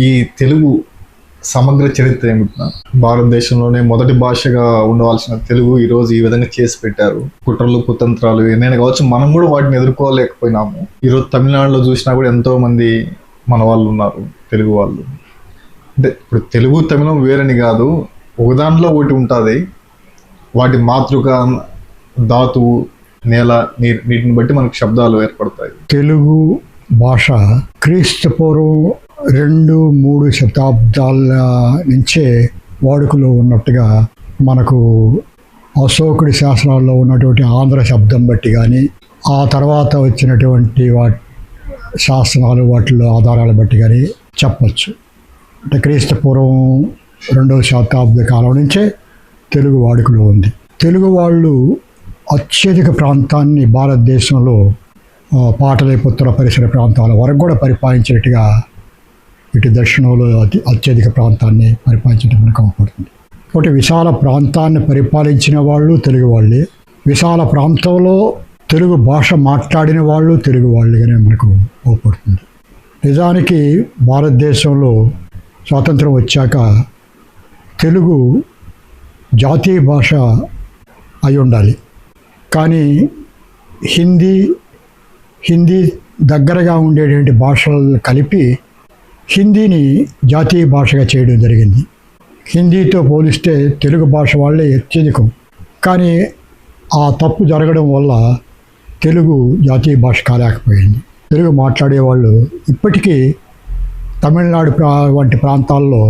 ఈ తెలుగు సమగ్ర చరిత్ర ఏమిటి? భారతదేశంలోనే మొదటి భాషగా ఉండవలసిన తెలుగు ఈరోజు ఈ విధంగా చేసి పెట్టారు. కుట్రలు కుతంత్రాలు ఏమైనా కావచ్చు, మనం కూడా వాటిని ఎదుర్కోలేకపోయినాము. ఈరోజు తమిళనాడులో చూసినా కూడా ఎంతో మంది మన వాళ్ళు ఉన్నారు, తెలుగు వాళ్ళు. అంటే ఇప్పుడు తెలుగు తమిళం వేరని కాదు, ఒక దాంట్లో ఒకటి ఉంటుంది. వాటి మాతృక, ధాతువు, నేల, నీరు, వీటిని బట్టి మనకు శబ్దాలు ఏర్పడతాయి. తెలుగు భాష క్రీస్తు పూర్వం 2-3 శతాబ్దాల నుంచే వాడుకలో ఉన్నట్టుగా మనకు అశోకుడి శాసనాల్లో ఉన్నటువంటి ఆంధ్ర శబ్దం బట్టి కానీ, ఆ తర్వాత వచ్చినటువంటి శాసనాలు వాటిలో ఆధారాల బట్టి కానీ చెప్పచ్చు. అంటే క్రీస్తు పూర్వం 2వ శతాబ్ద కాలం నుంచే తెలుగు వాడుకలో ఉంది. తెలుగు వాళ్ళు అత్యధిక ప్రాంతాన్ని భారతదేశంలో పాటలీపుత్ర పరిసర ప్రాంతాల వరకు కూడా పరిపాలించినట్టుగా, ఇటు దక్షిణంలో అత్యధిక ప్రాంతాన్ని పరిపాలించడం మనకు అవపడుతుంది. ఒకటి విశాల ప్రాంతాన్ని పరిపాలించిన వాళ్ళు తెలుగు వాళ్ళే, విశాల ప్రాంతంలో తెలుగు భాష మాట్లాడిన వాళ్ళు తెలుగు వాళ్ళుగానే మనకు అవపడుతుంది. నిజానికి భారతదేశంలో స్వాతంత్రం వచ్చాక తెలుగు జాతీయ భాష అయి ఉండాలి, కానీ హిందీ దగ్గరగా ఉండేటువంటి భాషలను కలిపి హిందీని జాతీయ భాషగా చేయడం జరిగింది. హిందీతో పోలిస్తే తెలుగు భాష వాళ్ళే అత్యధికం, కానీ ఆ తప్పు జరగడం వల్ల తెలుగు జాతీయ భాష కాలేకపోయింది. తెలుగు మాట్లాడేవాళ్ళు ఇప్పటికీ తమిళనాడు వంటి ప్రాంతాల్లో,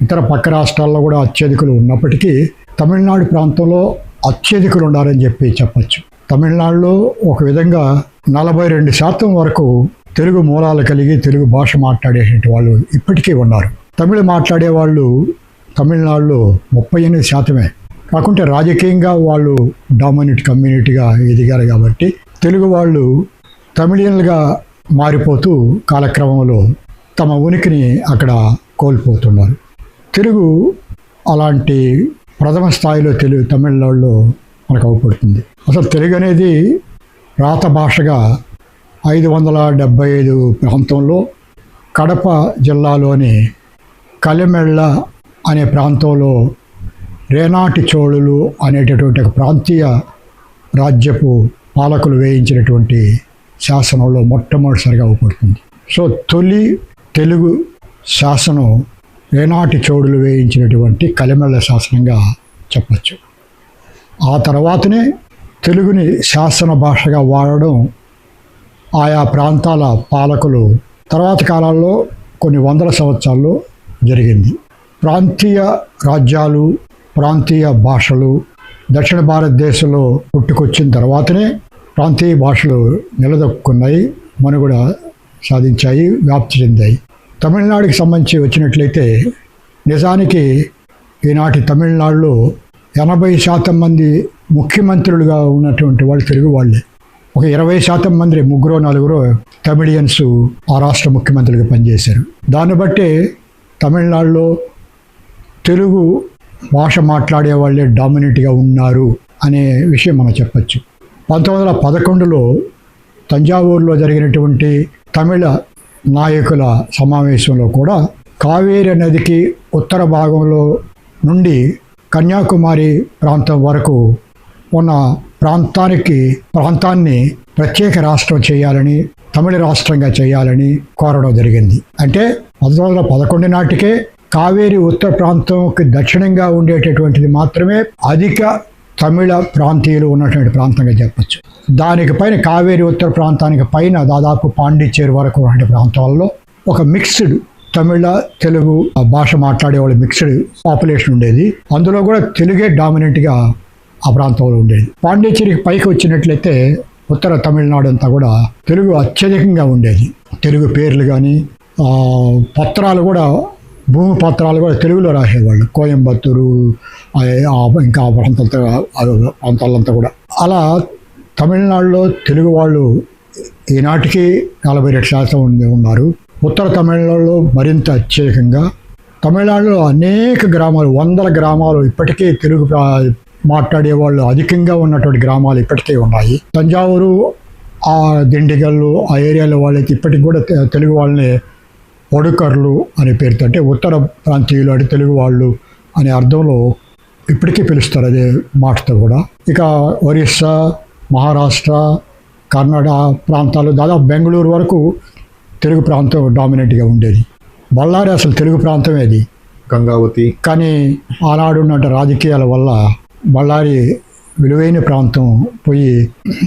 ఇతర పక్క రాష్ట్రాల్లో కూడా అత్యధికులు ఉన్నప్పటికీ తమిళనాడు ప్రాంతంలో అత్యధికులు ఉండాలని చెప్పచ్చు. తమిళనాడులో ఒక విధంగా 42% వరకు తెలుగు మూలాలు కలిగి తెలుగు భాష మాట్లాడేటువంటి వాళ్ళు ఇప్పటికీ ఉన్నారు. తమిళ మాట్లాడే వాళ్ళు తమిళనాడులో 38%. కాకుంటే రాజకీయంగా వాళ్ళు డామినేట్ కమ్యూనిటీగా ఎదిగారు కాబట్టి తెలుగు వాళ్ళు తమిళియన్లుగా మారిపోతూ కాలక్రమంలో తమ ఉనికిని అక్కడ కోల్పోతున్నారు. తెలుగు అలాంటి ప్రథమ స్థాయిలో తమిళనాడులో మనకు అవపడుతుంది. అసలు తెలుగు అనేది రాత భాషగా 575 ప్రాంతంలో కడప జిల్లాలోని కలిమెళ్ళ అనే ప్రాంతంలో రేనాటి చోళులు అనేటటువంటి ఒక ప్రాంతీయ రాజ్యపు పాలకులు వేయించినటువంటి శాసనంలో మొట్టమొదటిసారిగా అవపడుతుంది. సో తొలి తెలుగు శాసనం రేనాటి చోళులు వేయించినటువంటి కలిమెళ్ళ శాసనంగా చెప్పచ్చు. ఆ తర్వాతనే తెలుగుని శాసన భాషగా వాడడం ఆయా ప్రాంతాల పాలకులు తర్వాత కాలాల్లో కొన్ని వందల సంవత్సరాల్లో జరిగింది. ప్రాంతీయ రాజ్యాలు, ప్రాంతీయ భాషలు దక్షిణ భారతదేశంలో పుట్టుకొచ్చిన తర్వాతనే ప్రాంతీయ భాషలు నిలదొక్కున్నాయి, మనుగడ సాధించాయి, వ్యాప్తి చెందాయి. తమిళనాడుకి సంబంధించి వచ్చినట్లయితే నిజానికి ఈనాటి తమిళనాడులో 80% మంది ముఖ్యమంత్రులుగా ఉన్నటువంటి వాళ్ళు తెలుగు వాళ్ళే. ఒక 20% మంది 3-4 తమిళియన్స్ ఆ రాష్ట్ర ముఖ్యమంత్రులుగా పనిచేశారు. దాన్ని బట్టే తమిళనాడులో తెలుగు భాష మాట్లాడే వాళ్ళే డామినేట్గా ఉన్నారు అనే విషయం మనం చెప్పచ్చు. 1911లో తంజావూరులో జరిగినటువంటి తమిళ నాయకుల సమావేశంలో కూడా కావేరి నదికి ఉత్తర భాగంలో నుండి కన్యాకుమారి ప్రాంతం వరకు ఉన్న ప్రాంతాన్ని ప్రత్యేక రాష్ట్రం చేయాలని, తమిళ రాష్ట్రంగా చేయాలని కోరడం జరిగింది. అంటే 1911 నాటికే కావేరి ఉత్తర ప్రాంతంకి దక్షిణంగా ఉండేటటువంటిది మాత్రమే అధిక తమిళ ప్రాంతీయులు ఉన్నటువంటి ప్రాంతంగా చెప్పచ్చు. దానికి పైన కావేరి ఉత్తర ప్రాంతానికి పైన దాదాపు పాండిచ్చేరి వరకు ఉన్న ప్రాంతాల్లో ఒక మిక్స్డ్ తమిళ తెలుగు భాష మాట్లాడేవాళ్ళు మిక్స్డ్ పాపులేషన్ ఉండేది. అందులో కూడా తెలుగే డామినెంట్గా ఆ ప్రాంతంలో ఉండేది. పాండిచ్చేరికి పైకి వచ్చినట్లయితే ఉత్తర తమిళనాడు అంతా కూడా తెలుగు అత్యధికంగా ఉండేది. తెలుగు పేర్లు కానీ పత్రాలు కూడా, భూమి పత్రాలు కూడా తెలుగులో రాసేవాళ్ళు. కోయంబత్తూరు ఇంకా ప్రాంతాలంతా కూడా. అలా తమిళనాడులో తెలుగు వాళ్ళు ఈనాటికి 42% ఉన్నారు. ఉత్తర తమిళనాడులో మరింత అత్యధికంగా. తమిళనాడులో అనేక గ్రామాలు, 100 గ్రామాలు ఇప్పటికే తెలుగు మాట్లాడేవాళ్ళు అధికంగా ఉన్నటువంటి గ్రామాలు ఇప్పటికే ఉన్నాయి. తంజావూరు, ఆ దిండిగల్లు, ఆ ఏరియాలో వాళ్ళైతే ఇప్పటికి కూడా తెలుగు వాళ్ళని ఒడుకర్లు అనే పేరుతో, అంటే ఉత్తర ప్రాంతీయులు అంటే తెలుగు వాళ్ళు అనే అర్థంలో ఇప్పటికీ పిలుస్తారు అదే మాటతో కూడా. ఇక ఒరిస్సా, మహారాష్ట్ర, కన్నడ ప్రాంతాలు, దాదాపు బెంగళూరు వరకు తెలుగు ప్రాంతం డామినెంట్గా ఉండేది. బళ్ళారి అసలు తెలుగు ప్రాంతమే అది, గంగావతి. కానీ ఆనాడు ఉన్న రాజకీయాల వల్ల బళ్ళారి విలువైన ప్రాంతం పోయి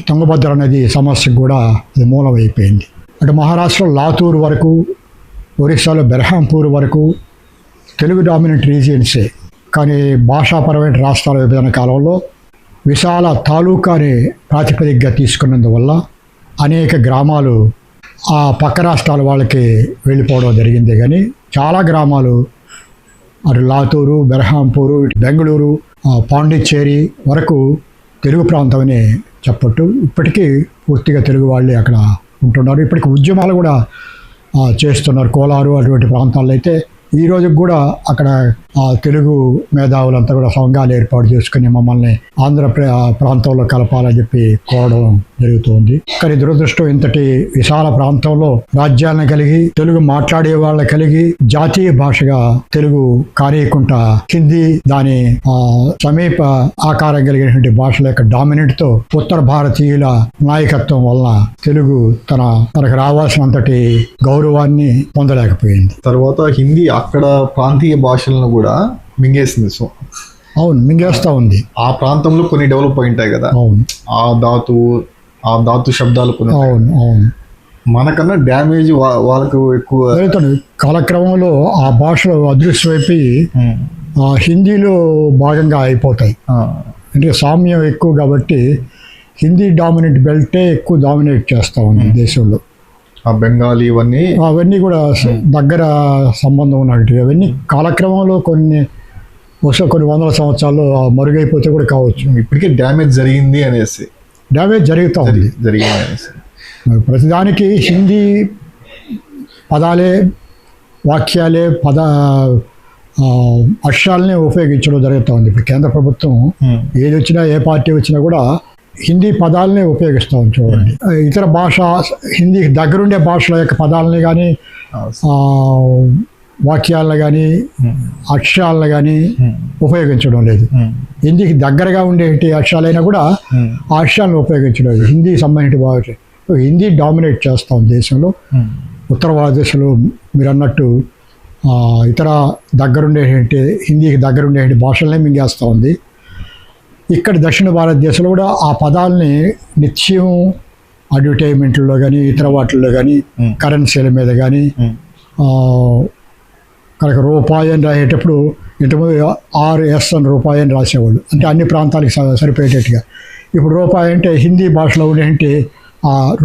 తుంగభద్ర నది సమస్యకు కూడా అది మూలమైపోయింది. అంటే మహారాష్ట్రలో లాతూర్ వరకు, ఒరిస్సాలో బెర్హాంపూర్ వరకు తెలుగు డామినెంట్ రీజియన్సే. కానీ భాషాపరమైన రాష్ట్రాల విభజన కాలంలో విశాల తాలూకాని ప్రాతిపదికగా తీసుకున్నందువల్ల అనేక గ్రామాలు ఆ పక్క రాష్ట్రాల వాళ్ళకి వెళ్ళిపోవడం జరిగింది. కానీ చాలా గ్రామాలు అటు లాతూరు, బెర్హాంపూరు, బెంగళూరు, పాండిచ్చేరి వరకు తెలుగు ప్రాంతం అని చెప్పట్టు. ఇప్పటికీ పూర్తిగా తెలుగు వాళ్ళే అక్కడ ఉంటున్నారు. ఇప్పటికి ఉద్యమాలు కూడా చేస్తున్నారు. కోలారు అటువంటి ప్రాంతాల్లో అయితే ఈ రోజుకి కూడా అక్కడ తెలుగు మేధావులంతా కూడా సంఘాలు ఏర్పాటు చేసుకుని మమ్మల్ని ఆంధ్ర ప్రాంతంలో కలపాలని చెప్పి కోరడం జరుగుతుంది. కానీ దురదృష్టం, ఇంతటి విశాల ప్రాంతంలో రాజ్యాలను కలిగి తెలుగు మాట్లాడే వాళ్ళ కలిగి జాతీయ భాషగా తెలుగు కానీయకుండా హిందీ దాని సమీప ఆకారం కలిగినటువంటి భాషల యొక్క డామినెంట్ తో ఉత్తర భారతీయుల నాయకత్వం వల్ల తెలుగు తనకు రావాల్సినంతటి గౌరవాన్ని పొందలేకపోయింది. తర్వాత హిందీ అక్కడ ప్రాంతీయ భాషలను కూడా మింగేసింది. సో అవును, మింగేస్తా ఉంది. ఆ ప్రాంతంలో కొన్ని డెవలప్ అయి ఉంటాయి కదా, అవును, ఆ ధాతు శబ్దాలు కొన్ని. అవును అవును, మనకన్నా డ్యామేజ్ వాళ్ళకు ఎక్కువ జరుగుతుంది. కాలక్రమంలో ఆ భాషలో అదృశ్యమైపోయి హిందీలో భాగంగా అయిపోతాయి. అంటే సామ్యం ఎక్కువ కాబట్టి హిందీ డామినేట్ బెల్టే ఎక్కువ డామినేట్ చేస్తూ ఉంది దేశంలో. ఆ బెంగాలీ అవన్నీ కూడా దగ్గర సంబంధం ఉన్నట్టు. అవన్నీ కాలక్రమంలో కొన్ని వందల సంవత్సరాలు మరుగైపోతే కూడా కావచ్చు. ఇప్పటికే డ్యామేజ్ జరిగింది అనేసి, డ్యామేజ్ జరుగుతూ ఉంది జరిగింది అనేసి. ప్రతిదానికి హిందీ పదాలే, వాక్యాలే, అక్షరాలనే ఉపయోగించడం జరుగుతూ ఉంది. ఇప్పుడు కేంద్ర ప్రభుత్వం ఏది వచ్చినా, ఏ పార్టీ వచ్చినా కూడా హిందీ పదాలనే ఉపయోగిస్తాం. చూడండి, ఇతర భాష హిందీకి దగ్గరుండే భాషల యొక్క పదాలని కానీ, వాక్యాలను కానీ, అక్షరాలను కానీ ఉపయోగించడం లేదు. హిందీకి దగ్గరగా ఉండే అక్షరాలైనా కూడా ఆ అక్షరాలను ఉపయోగించడం లేదు. హిందీ సంబంధించిన భాష హిందీ డామినేట్ చేస్తాం దేశంలో. ఉత్తర భారతదేశంలో మీరు అన్నట్టు ఇతర దగ్గరుండే హిందీకి దగ్గరుండే భాషలనే మింగేస్తూ ఉంది. ఇక్కడ దక్షిణ భారతదేశంలో కూడా ఆ పదాలని నిత్యం అడ్వర్టైజ్మెంట్లో కానీ, ఇతర వాటిల్లో కానీ, కరెన్సీల మీద కానీ, కనుక రూపాయి అని రాసేటప్పుడు ఇంతకుముందు RS అని రూపాయి అని రాసేవాళ్ళు, అంటే అన్ని ప్రాంతాలకు సరిపోయేటట్టుగా. ఇప్పుడు రూపాయి అంటే హిందీ భాషలో ఉండేంటి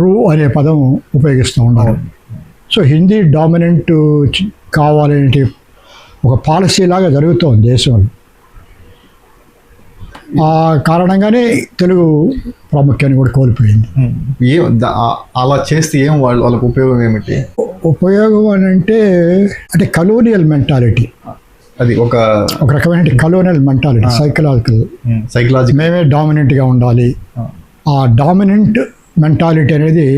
రూ అనే పదం ఉపయోగిస్తూ ఉన్నారు. సో హిందీ డామినెంట్ కావాలనే ఒక పాలసీ లాగా జరుగుతోంది దేశంలో. ఆ కారణంగానే తెలుగు ప్రాముఖ్యాన్ని కూడా కోల్పోయింది. అలా చేస్తే వాళ్ళకు ఉపయోగం ఏమిటి? ఉపయోగం అని అంటే కలోనియల్ మెంటాలిటీ, అది ఒక రకమైన కలోనియల్ మెంటాలిటీ, సైకలాజికల్ మేమే డామినెంట్గా ఉండాలి. ఆ డామినెంట్ మెంటాలిటీ అనేది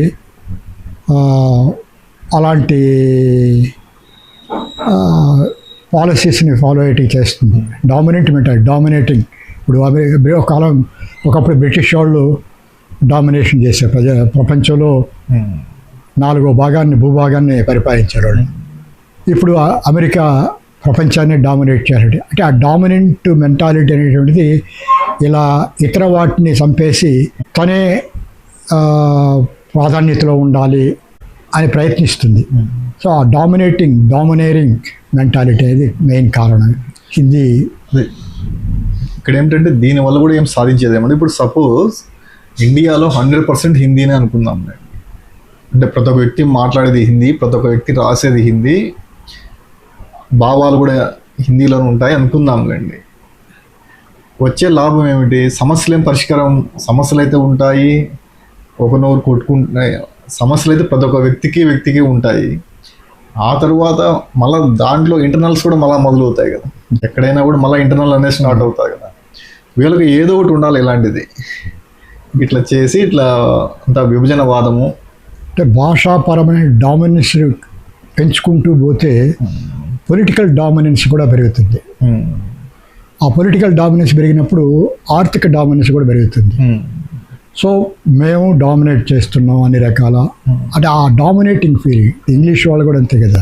అలాంటి పాలసీస్ని ఫాలో అయ్యేటి చేస్తుంది. Dominant mentality, dominating. ఇప్పుడు ఒకప్పుడు బ్రిటిష్ వాళ్ళు డామినేషన్ చేసే ప్రపంచంలో 4వ భూభాగాన్ని పరిపాలించారు వాళ్ళు. ఇప్పుడు అమెరికా ప్రపంచాన్ని డామినేట్ చేయాలి. అంటే ఆ డామినెంట్ మెంటాలిటీ అనేటువంటిది ఇలా ఇతర వాటిని చంపేసి తనే ప్రాధాన్యతలో ఉండాలి అని ప్రయత్నిస్తుంది. సో ఆ డామినేరింగ్ మెంటాలిటీ అనేది మెయిన్ కారణం. హిందీ ఇక్కడ ఏంటంటే దీనివల్ల కూడా ఏం సాధించేదేమంటే, ఇప్పుడు సపోజ్ ఇండియాలో 100% హిందీనే అనుకుందాం. అంటే ప్రతి ఒక్క వ్యక్తి మాట్లాడేది హిందీ, ప్రతి ఒక్క వ్యక్తి రాసేది హిందీ, భావాలు కూడా హిందీలోనే ఉంటాయి అనుకుందాంలేండి. వచ్చే లాభం ఏమిటి? సమస్యలు అయితే ఉంటాయి, ఒకనొకరు కొట్టుకుంటున్నాయి. సమస్యలు అయితే ప్రతి ఒక్క వ్యక్తికి ఉంటాయి. ఆ తర్వాత మళ్ళీ దాంట్లో ఇంటర్నల్స్ కూడా మళ్ళీ మొదలవుతాయి కదా. ఎక్కడైనా కూడా మళ్ళీ ఇంటర్నల్ అనేది స్టార్ట్ అవుతాయి కదా. వీళ్ళకి ఏదో ఒకటి ఉండాలి ఇలాంటిది. ఇట్లా చేసి ఇట్లా అంత విభజనవాదము, అంటే భాషాపరమైన డామినెన్స్ పెంచుకుంటూ పోతే పొలిటికల్ డామినెన్స్ కూడా పెరుగుతుంది. ఆ పొలిటికల్ డామినెన్స్ పెరిగినప్పుడు ఆర్థిక డామినెన్స్ కూడా పెరుగుతుంది. సో మేము డామినేట్ చేస్తున్నాం అన్ని రకాల, అంటే ఆ డామినేటింగ్ ఫీలింగ్ ఇంగ్లీష్ వాళ్ళు కూడా అంతే కదా,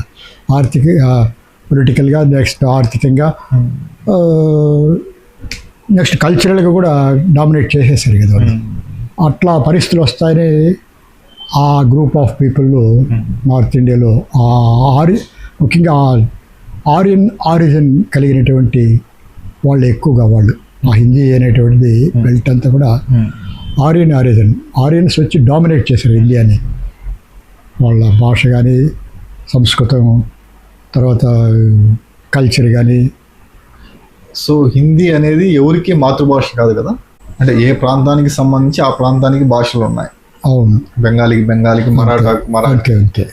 పొలిటికల్గా, నెక్స్ట్ ఆర్థికంగా, నెక్స్ట్ కల్చరల్గా కూడా డామినేట్ చేసేసారు కదా వాళ్ళు. అట్లా పరిస్థితులు వస్తాయని ఆ గ్రూప్ ఆఫ్ పీపుల్ నార్త్ ఇండియాలో ముఖ్యంగా ఆరిజిన్ కలిగినటువంటి వాళ్ళు ఎక్కువగా, వాళ్ళు ఆ హిందీ అనేటువంటిది బెల్ట్ అంతా కూడా ఆరియన్స్ వచ్చి డామినేట్ చేశారు ఇండియాని. వాళ్ళ భాష కానీ, సంస్కృతం, తర్వాత కల్చర్ కానీ. సో హిందీ అనేది ఎవరికి మాతృభాష కాదు కదా, అంటే ఏ ప్రాంతానికి సంబంధించి ఆ ప్రాంతానికి భాషలు ఉన్నాయి. అవును, బెంగాలీకి మరాఠీ, అంతే.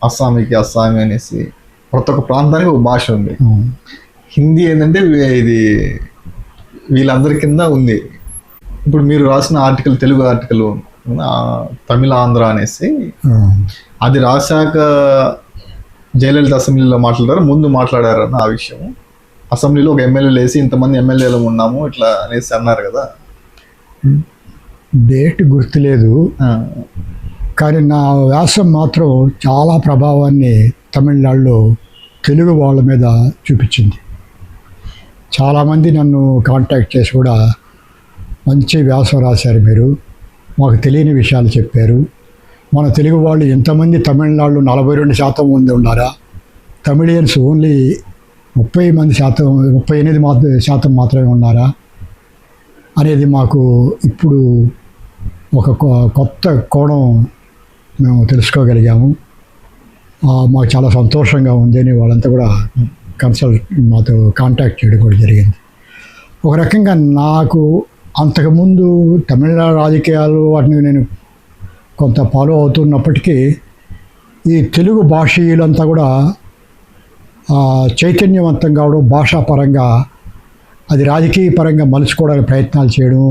అస్సామీకి అస్సామీ అనేసి ప్రతి ఒక్క ప్రాంతానికి ఒక భాష ఉంది. హిందీ ఏంటంటే ఇది వీళ్ళందరి కింద ఉంది. ఇప్పుడు మీరు రాసిన ఆర్టికల్, తెలుగు ఆర్టికల్ తమిళ ఆంధ్ర అనేసి, అది రాశాక జయలలిత అసెంబ్లీలో ముందు మాట్లాడారన్న ఆ విషయం. అసెంబ్లీలో ఒక ఎమ్మెల్యేలు వేసి ఇంతమంది ఎమ్మెల్యేలు ఉన్నాము ఇట్లా అనేసి అన్నారు కదా. డేట్ గుర్తులేదు, కానీ నా వ్యాసం మాత్రం చాలా ప్రభావాన్ని తమిళనాడులో తెలుగు వాళ్ళ మీద చూపించింది. చాలామంది నన్ను కాంటాక్ట్ చేసి కూడా మంచి వ్యాసం రాశారు, మీరు మాకు తెలియని విషయాలు చెప్పారు, మన తెలుగు వాళ్ళు ఎంతమంది తమిళనాడులో 42% మంది ఉన్నారా, తమిళియన్స్ ఓన్లీ 38% మాత్రమే ఉన్నారా అనేది మాకు ఇప్పుడు ఒక కొత్త కోణం మేము తెలుసుకోగలిగాము. మాకు చాలా సంతోషంగా ఉంది అని వాళ్ళంతా కూడా మాతో కాంటాక్ట్ చేయడం కూడా జరిగింది. ఒక రకంగా నాకు అంతకుముందు తమిళనాడు రాజకీయాలు వాటిని నేను కొంత ఫాలో అవుతున్నప్పటికీ ఈ తెలుగు భాషీయులంతా కూడా చైతన్యవంతం కావడం, భాషాపరంగా అది రాజకీయ పరంగా మలుచుకోవడానికి ప్రయత్నాలు చేయడం,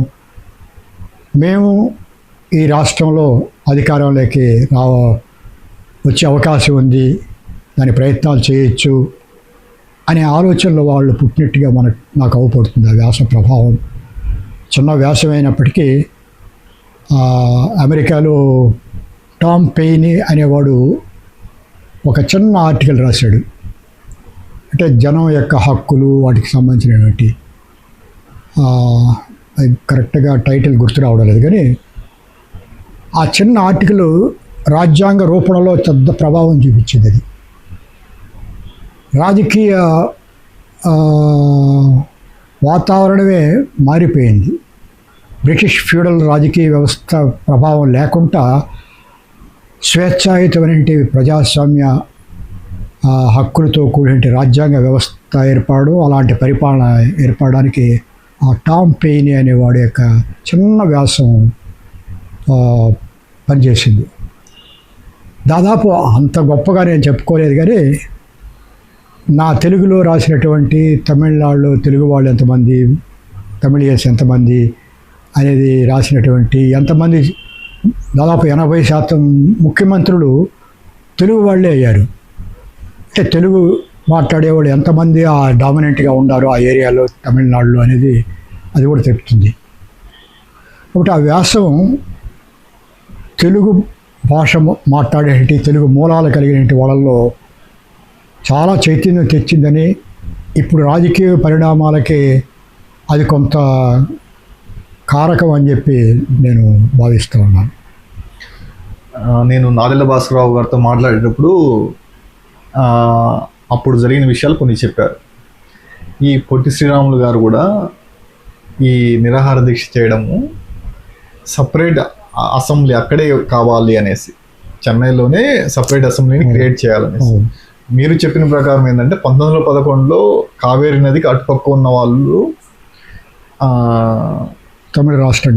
మేము ఈ రాష్ట్రంలో అధికారంలోకి వచ్చే అవకాశం ఉంది, దాని ప్రయత్నాలు చేయొచ్చు అనే ఆలోచనలో వాళ్ళు పుట్టినట్టుగా నాకు అవపడుతుంది ఆ వ్యాస ప్రభావం. చిన్న వ్యాసం అయినప్పటికీ అమెరికాలో టామ్ పెయినీ అనేవాడు ఒక చిన్న ఆర్టికల్ రాశాడు, అంటే జనం యొక్క హక్కులు వాటికి సంబంధించినటువంటి, కరెక్ట్గా టైటిల్ గుర్తు రావడం లేదు, కానీ ఆ చిన్న ఆర్టికల్ రాజ్యాంగ రూపంలో పెద్ద ప్రభావం చూపించింది. అది రాజకీయ వాతావరణమే మారిపోయింది. బ్రిటిష్ ఫ్యూడల్ రాజకీయ వ్యవస్థ ప్రభావం లేకుండా స్వేచ్ఛాయుతమైన ప్రజాస్వామ్య హక్కులతో కూడిన రాజ్యాంగ వ్యవస్థ ఏర్పాటు, అలాంటి పరిపాలన ఏర్పడడానికి ఆ టామ్ పెయినీ అనేవాడి యొక్క చిన్న వ్యాసం పనిచేసింది. దాదాపు అంత గొప్పగా నేను చెప్పుకోలేదు, కానీ నా తెలుగులో రాసినటువంటి తమిళనాడులో తెలుగు వాళ్ళు ఎంతమంది, తమిళియన్స్ ఎంతమంది అనేది రాసినటువంటి ఎంతమంది, దాదాపు 80% ముఖ్యమంత్రులు తెలుగు వాళ్ళే అయ్యారు. అంటే తెలుగు మాట్లాడేవాళ్ళు ఎంతమంది ఆ డామినెంట్గా ఉన్నారు ఆ ఏరియాలో తమిళనాడులో అనేది అది కూడా చెప్తుంది. కాబట్టి ఆ వ్యాసం తెలుగు భాష మాట్లాడేటి, తెలుగు మూలాలు కలిగిన వాళ్ళల్లో చాలా చైతన్యం తెచ్చిందని, ఇప్పుడు రాజకీయ పరిణామాలకి అది కొంత కారకం అని చెప్పి నేను భావిస్తూ ఉన్నాను. నేను నాదెళ్ల భాస్కరరావు గారితో మాట్లాడేటప్పుడు అప్పుడు జరిగిన విషయాలు కొన్ని చెప్పారు. ఈ పొట్టి శ్రీరాములు గారు కూడా ఈ నిరాహార దీక్ష చేయడము సపరేట్ అసెంబ్లీ అక్కడే కావాలి అనేసి, చెన్నైలోనే సపరేట్ అసెంబ్లీని క్రియేట్ చేయాలనేసి. మీరు చెప్పిన ప్రకారం ఏంటంటే 1911లో కావేరీ నదికి అటుపక్క ఉన్న వాళ్ళు తమిళ రాష్ట్రం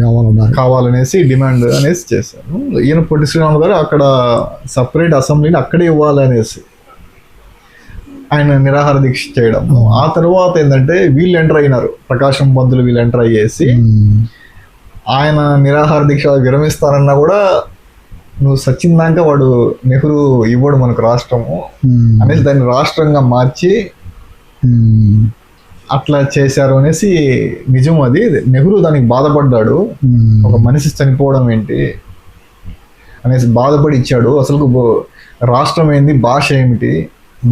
కావాలనేసి డిమాండ్ అనేసి చేశారు. ఈయన పొట్టి శ్రీరాములు గారు అక్కడ సపరేట్ అసెంబ్లీని అక్కడే ఇవ్వాలనేసి ఆయన నిరాహార దీక్ష చేయడం. ఆ తర్వాత ఏంటంటే వీళ్ళు ఎంటర్ అయినారు, ప్రకాశం పంతులు వీళ్ళు ఎంటర్ అయ్యేసి ఆయన నిరాహార దీక్ష విరమిస్తారన్నా కూడా నువ్వు సచ్చిందాక వాడు నెహ్రూ ఇవ్వడు మనకు రాష్ట్రము అనేసి దాన్ని రాష్ట్రంగా మార్చి అట్లా చేశారు అనేసి నిజం. అది నెహ్రూ దానికి బాధపడ్డాడు. ఒక మనిషి చనిపోవడం ఏంటి అనేసి బాధపడి ఇచ్చాడు. అసలు రాష్ట్రం ఏంది, భాష ఏమిటి,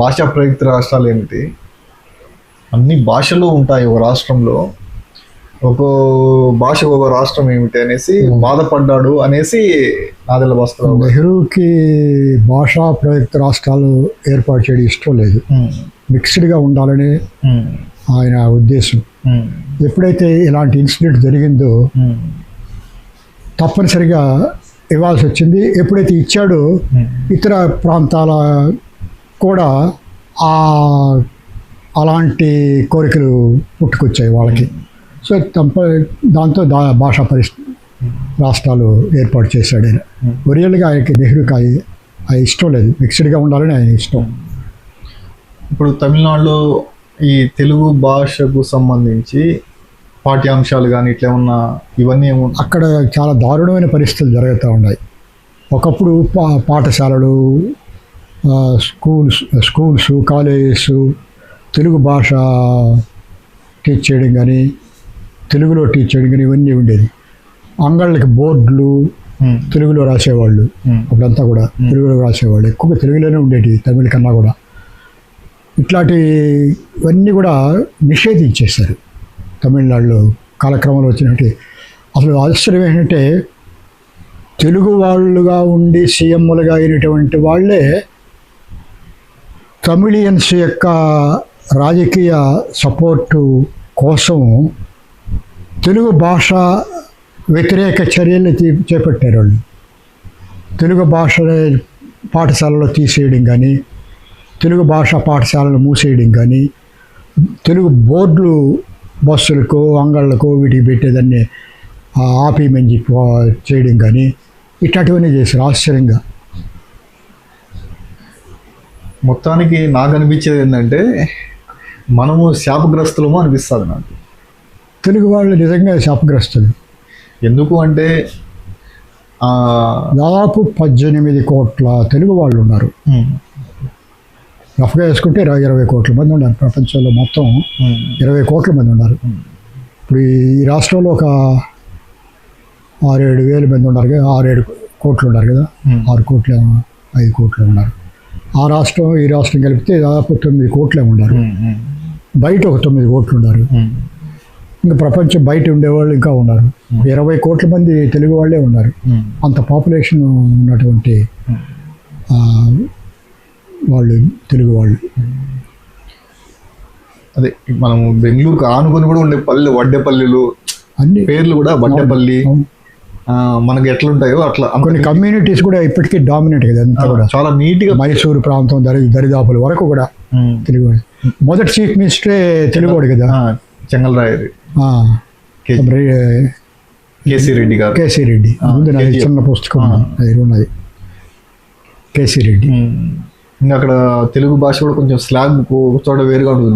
భాషా ప్రయుక్త రాష్ట్రాలు ఏమిటి, అన్ని భాషలు ఉంటాయి ఒక రాష్ట్రంలో, ఒక్కో భాష ఒక రాష్ట్రం ఏమిటి అనేసి బాధపడ్డాడు అనేసి నాదెళ్ల భాస్కరరావు. నెహ్రూకి భాషా ప్రయుక్త రాష్ట్రాలు ఏర్పాటు చేయడం ఇష్టం లేదు, మిక్స్డ్గా ఉండాలని ఆయన ఉద్దేశం. ఎప్పుడైతే ఇలాంటి ఇన్సిడెంట్ జరిగిందో తప్పనిసరిగా ఇవ్వాల్సి వచ్చింది. ఎప్పుడైతే ఇచ్చాడో ఇతర ప్రాంతాల కూడా అలాంటి కోరికలు పుట్టుకొచ్చాయి వాళ్ళకి. సో దాంతో భాషా రాష్ట్రాలు ఏర్పాటు చేశాడు ఆయన. ఒరిజినల్గా ఆయనకి నెహ్రూకి ఆయన ఇష్టం లేదు, మిక్స్డ్గా ఉండాలని ఆయన ఇష్టం. ఇప్పుడు తమిళనాడులో ఈ తెలుగు భాషకు సంబంధించి పాఠ్యాంశాలు కానీ ఇట్లా ఏమన్నా ఇవన్నీ అక్కడ చాలా దారుణమైన పరిస్థితులు జరుగుతూ ఉన్నాయి. ఒకప్పుడు పాఠశాలలు, స్కూల్స్, కాలేజెస్ తెలుగు భాష టీచ్ చేయడం కానీ, తెలుగులో టీచ్ చేయడం కానీ ఇవన్నీ ఉండేది. అంగళ్ళకి బోర్డులు తెలుగులో రాసేవాళ్ళు, అప్పుడంతా కూడా తెలుగులో రాసేవాళ్ళు, ఎక్కువగా తెలుగులోనే ఉండేవి తమిళ కన్నా కూడా. ఇట్లాంటివన్నీ కూడా నిషేధించేశారు తమిళనాడులో కాలక్రమంలో వచ్చినట్టు. అసలు ఆశ్చర్యం ఏంటంటే తెలుగు వాళ్ళుగా ఉండి సీఎంలుగా అయినటువంటి వాళ్ళే తమిళియన్స్ యొక్క రాజకీయ సపోర్టు కోసం తెలుగు భాష వ్యతిరేక చర్యలు చేపట్టారు వాళ్ళు. తెలుగు భాష పాఠశాలలో తీసేయడం కానీ, తెలుగు భాషా పాఠశాలను మూసేయడం కానీ, తెలుగు బోర్డులు బస్సులకు, అంగళ్ళకు వీటికి పెట్టేదాన్ని ఆపేయమని చేయడం కానీ ఇట్లాంటివన్నీ చేశారు ఆశ్చర్యంగా. మొత్తానికి నాకు అనిపించేది ఏంటంటే మనము శాపగ్రస్తులము అనిపిస్తుంది నాకు. తెలుగు వాళ్ళు నిజంగా శాపగ్రస్తులు. ఎందుకు అంటే దాదాపు 18 కోట్ల తెలుగు వాళ్ళు ఉన్నారు. రఫ్గా వేసుకుంటే 20 కోట్ల మంది ఉన్నారు ప్రపంచంలో. మొత్తం 20 కోట్ల మంది ఉన్నారు. ఇప్పుడు ఈ రాష్ట్రంలో ఒక 6-7 వేల మంది ఉన్నారు కదా, 6-7 కోట్లు ఉన్నారు కదా, 6 కోట్ల 5 కోట్లు ఉన్నారు. ఆ రాష్ట్రం ఈ రాష్ట్రం కలిపితే దాదాపు 9 కోట్లే ఉన్నారు. బయట ఒక 9 కోట్లు ఉన్నారు. ఇంకా ప్రపంచం బయట ఉండేవాళ్ళు ఇంకా ఉన్నారు. 20 కోట్ల మంది తెలుగు వాళ్ళే ఉన్నారు. అంత పాపులేషన్ ఉన్నటువంటి వాళ్ళు తెలుగు వాళ్ళు. అదే మనము బెంగళూరుకు ఆనుకొని కూడా ఉండే పల్లెలు, వడ్డేపల్లిలు, అన్ని పేర్లు కూడా వడ్డేపల్లి మనకి ఎట్లుంటాయో అట్లా కొన్ని కమ్యూనిటీస్ కూడా ఇప్పటికీ డామినేట్ కదా, అంతా కూడా చాలా నీట్గా. మైసూరు ప్రాంతం దరిదాపుల వరకు కూడా తెలుగు. మొదటి చీఫ్ మినిస్టరే తెలుగువాడు కదా, చెంగల్రాయరి, కేసీ రెడ్డి గారు. కేసీ రెడ్డి ముందు నాది చిన్న పుస్తకం అది ఉన్నది, కేసీ రెడ్డి. ఇంకా అక్కడ తెలుగు భాష కూడా కొంచెం స్లాగ్ చోట వేరుగా ఉంటుంది.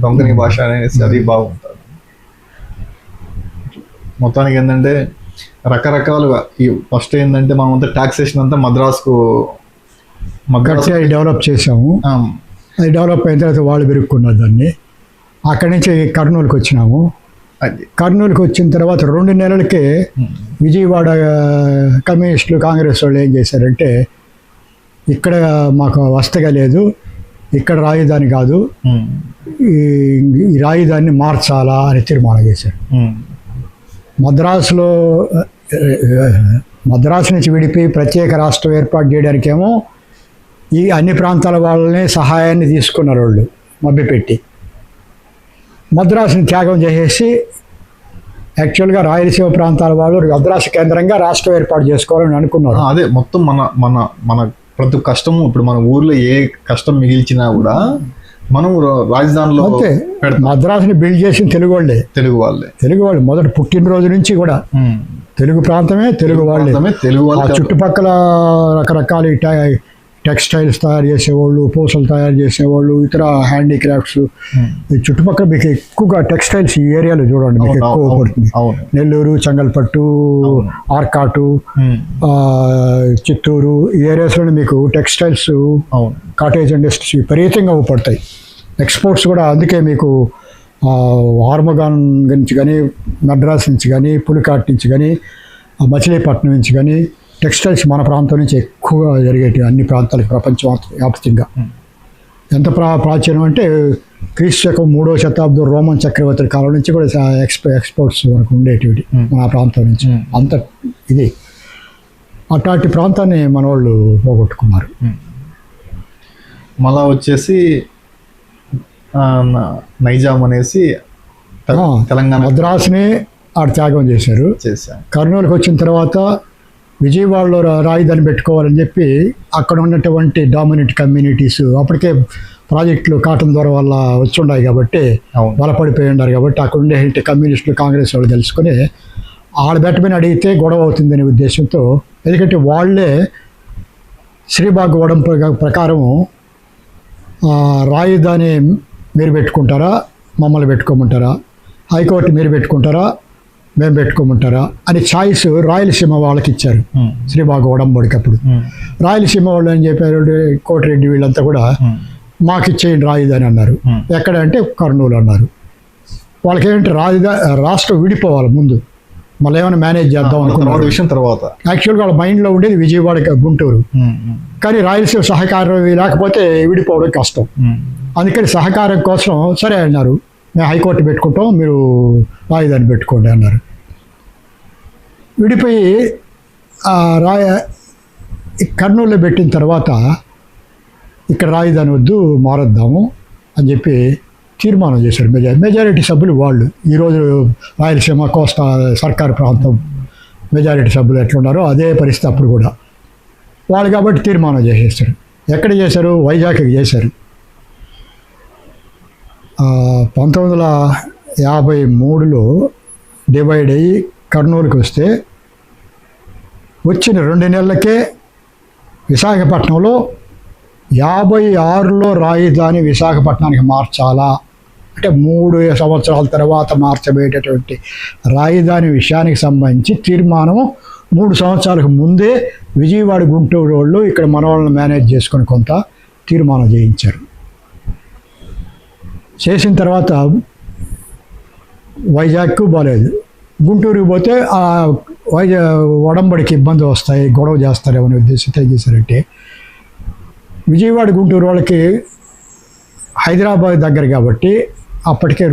డొంకని భాష అనేసి అది బాగుంటుంది. మొత్తానికి ఏంటంటే రకరకాలుగా ఈ ఫస్ట్ ఏంటంటే మనమంతా టాక్సేషన్ అంతా మద్రాసు డెవలప్ చేసాము. అది డెవలప్ అయిన తర్వాత వాళ్ళు పెరుక్కున్నారు దాన్ని. అక్కడి నుంచి కర్నూలుకి వచ్చినాము. కర్నూలుకి వచ్చిన తర్వాత 2 నెలలకే విజయవాడ కమ్యూనిస్టులు, కాంగ్రెస్ వాళ్ళు ఏం చేశారంటే, ఇక్కడ మాకు వస్తగా లేదు, ఇక్కడ రాజధాని కాదు, ఈ రాజధానిని మార్చాలా అని తీర్మానం చేశారు. మద్రాసు నుంచి విడిపోయి ప్రత్యేక రాష్ట్రం ఏర్పాటు చేయడానికేమో ఈ అన్ని ప్రాంతాల వాళ్ళని సహాయాన్ని తీసుకున్నారు వాళ్ళు మభ్యపెట్టి. మద్రాసుని త్యాగం చేసేసి యాక్చువల్గా రాయలసీమ ప్రాంతాల వాళ్ళు మద్రాసు కేంద్రంగా రాష్ట్రం ఏర్పాటు చేసుకోవాలని అనుకున్నారు. అదే మొత్తం మన ప్రతి కష్టము, ఇప్పుడు మన ఊర్లో ఏ కష్టం మిగిల్చినా కూడా మనం రాజధానిలో మద్రాసుని బిల్డ్ చేసిన తెలుగు వాళ్ళే మొదటి పుట్టినరోజు నుంచి కూడా తెలుగు ప్రాంతమే, తెలుగు వాళ్ళే. చుట్టుపక్కల రకరకాల టెక్స్టైల్స్ తయారు చేసేవాళ్ళు, పూసలు తయారు చేసేవాళ్ళు, ఇతర హ్యాండీక్రాఫ్ట్స్. ఈ చుట్టుపక్కల మీకు ఎక్కువగా టెక్స్టైల్స్ ఈ ఏరియాలో చూడండి మీకు ఎక్కువ పడుతుంది. నెల్లూరు, చెంగల్పట్టు, ఆర్కాటు, చిత్తూరు ఈ ఏరియాస్లోనే మీకు టెక్స్టైల్స్, కాటేజ్ ఇండస్ట్రీస్ విపరీతంగా పడతాయి. ఎక్స్పోర్ట్స్ కూడా అందుకే మీకు హార్మగాన్ నుంచి కానీ, మద్రాస్ నుంచి కానీ, పులికాట్ నుంచి కానీ, మచిలీపట్నం నుంచి కానీ టెక్స్టైల్స్ మన ప్రాంతం నుంచి ఎక్కువగా జరిగేవి అన్ని ప్రాంతాలకు ప్రపంచవ్యాప్తంగా. ఎంత ప్రాచీనం అంటే క్రీస్తు శకం 3వ శతాబ్దం రోమన్ చక్రవర్తి కాలం నుంచి కూడా ఎక్స్పోర్ట్స్ వరకు ఉండేటివి మన ప్రాంతం నుంచి. అంత ఇది అట్లాంటి ప్రాంతాన్ని మన వాళ్ళు పోగొట్టుకున్నారు. మళ్ళా వచ్చేసి నైజాం అనేసి తెలంగాణ మద్రాసుని ఆడ త్యాగం చేశారు. కర్నూలుకి వచ్చిన తర్వాత విజయవాడలో రాజధాని పెట్టుకోవాలని చెప్పి అక్కడ ఉన్నటువంటి డామినెంట్ కమ్యూనిటీస్ అప్పటికే ప్రాజెక్టులు కాటన్ ద్వారా వల్ల వచ్చి ఉన్నాయి కాబట్టి బలపడిపోయి ఉన్నారు కాబట్టి అక్కడ ఉండే కమ్యూనిస్టులు, కాంగ్రెస్ వాళ్ళు తెలుసుకొని ఆడ బెట్టమని అడిగితే గొడవ అవుతుందనే ఉద్దేశంతో, ఎందుకంటే వాళ్ళే శ్రీబాగ్ వడం ప్రకారం రాజధాని మీరు పెట్టుకుంటారా, మమ్మల్ని పెట్టుకోమంటారా, హైకోర్టు మీరు పెట్టుకుంటారా, మేము పెట్టుకోమంటారా అని ఛాయిస్ రాయలసీమ వాళ్ళకి ఇచ్చారు శ్రీబాగ్ ఒడంబడికి. అప్పుడు రాయలసీమ వాళ్ళు అని చెప్పారు, కోటిరెడ్డి వీళ్ళంతా కూడా మాకు ఇచ్చేయండి రాజధాని అన్నారు. ఎక్కడ అంటే కర్నూలు అన్నారు. వాళ్ళకి ఏంటంటే రాష్ట్రం విడిపోవాలి ముందు, మళ్ళీ ఏమైనా మేనేజ్ చేద్దాం అనుకున్నారు. విషయం తర్వాత యాక్చువల్గా వాళ్ళ మైండ్లో ఉండేది విజయవాడ, గుంటూరు. కానీ రాయలసీమ సహకారం లేకపోతే విడిపోవడం కష్టం. అందుకని సహకారం కోసం సరే అన్నారు, మేము హైకోర్టు పెట్టుకుంటాం, మీరు రాజధాని పెట్టుకోండి అన్నారు. విడిపోయి కర్నూలులో పెట్టిన తర్వాత ఇక్కడ రాజధాని వద్దు, మారద్దాము అని చెప్పి తీర్మానం చేశారు మెజారిటీ సభ్యులు వాళ్ళు. ఈరోజు రాయలసీమ కోస్తా సర్కారు ప్రాంతం మెజారిటీ సభ్యులు ఎట్లున్నారో అదే పరిస్థితి అప్పుడు కూడా వాళ్ళు కాబట్టి తీర్మానం చేసేస్తారు. ఎక్కడ చేశారు? వైజాగ్కి చేశారు. 1953లో డివైడ్ అయ్యి కర్నూలుకి వస్తే వచ్చిన 2 నెలలకే విశాఖపట్నంలో 56లో రాజధాని విశాఖపట్నానికి మార్చాలా అంటే 3 సంవత్సరాల తర్వాత మార్చబోయేటటువంటి రాజధాని విషయానికి సంబంధించి తీర్మానం 3 సంవత్సరాలకు ముందే విజయవాడ, గుంటూరు వాళ్ళు ఇక్కడ మన వాళ్ళని మేనేజ్ చేసుకొని కొంత తీర్మానం చేయించారు. చేసిన తర్వాత వైజాగ్కు బాలేదు, గుంటూరుకి పోతే ఒడంబడికి ఇబ్బంది వస్తాయి, గొడవ చేస్తారేమో అనే ఉద్దేశంతో ఏం చేశారంటే విజయవాడ, గుంటూరు వాళ్ళకి హైదరాబాద్ దగ్గర కాబట్టి అప్పటికే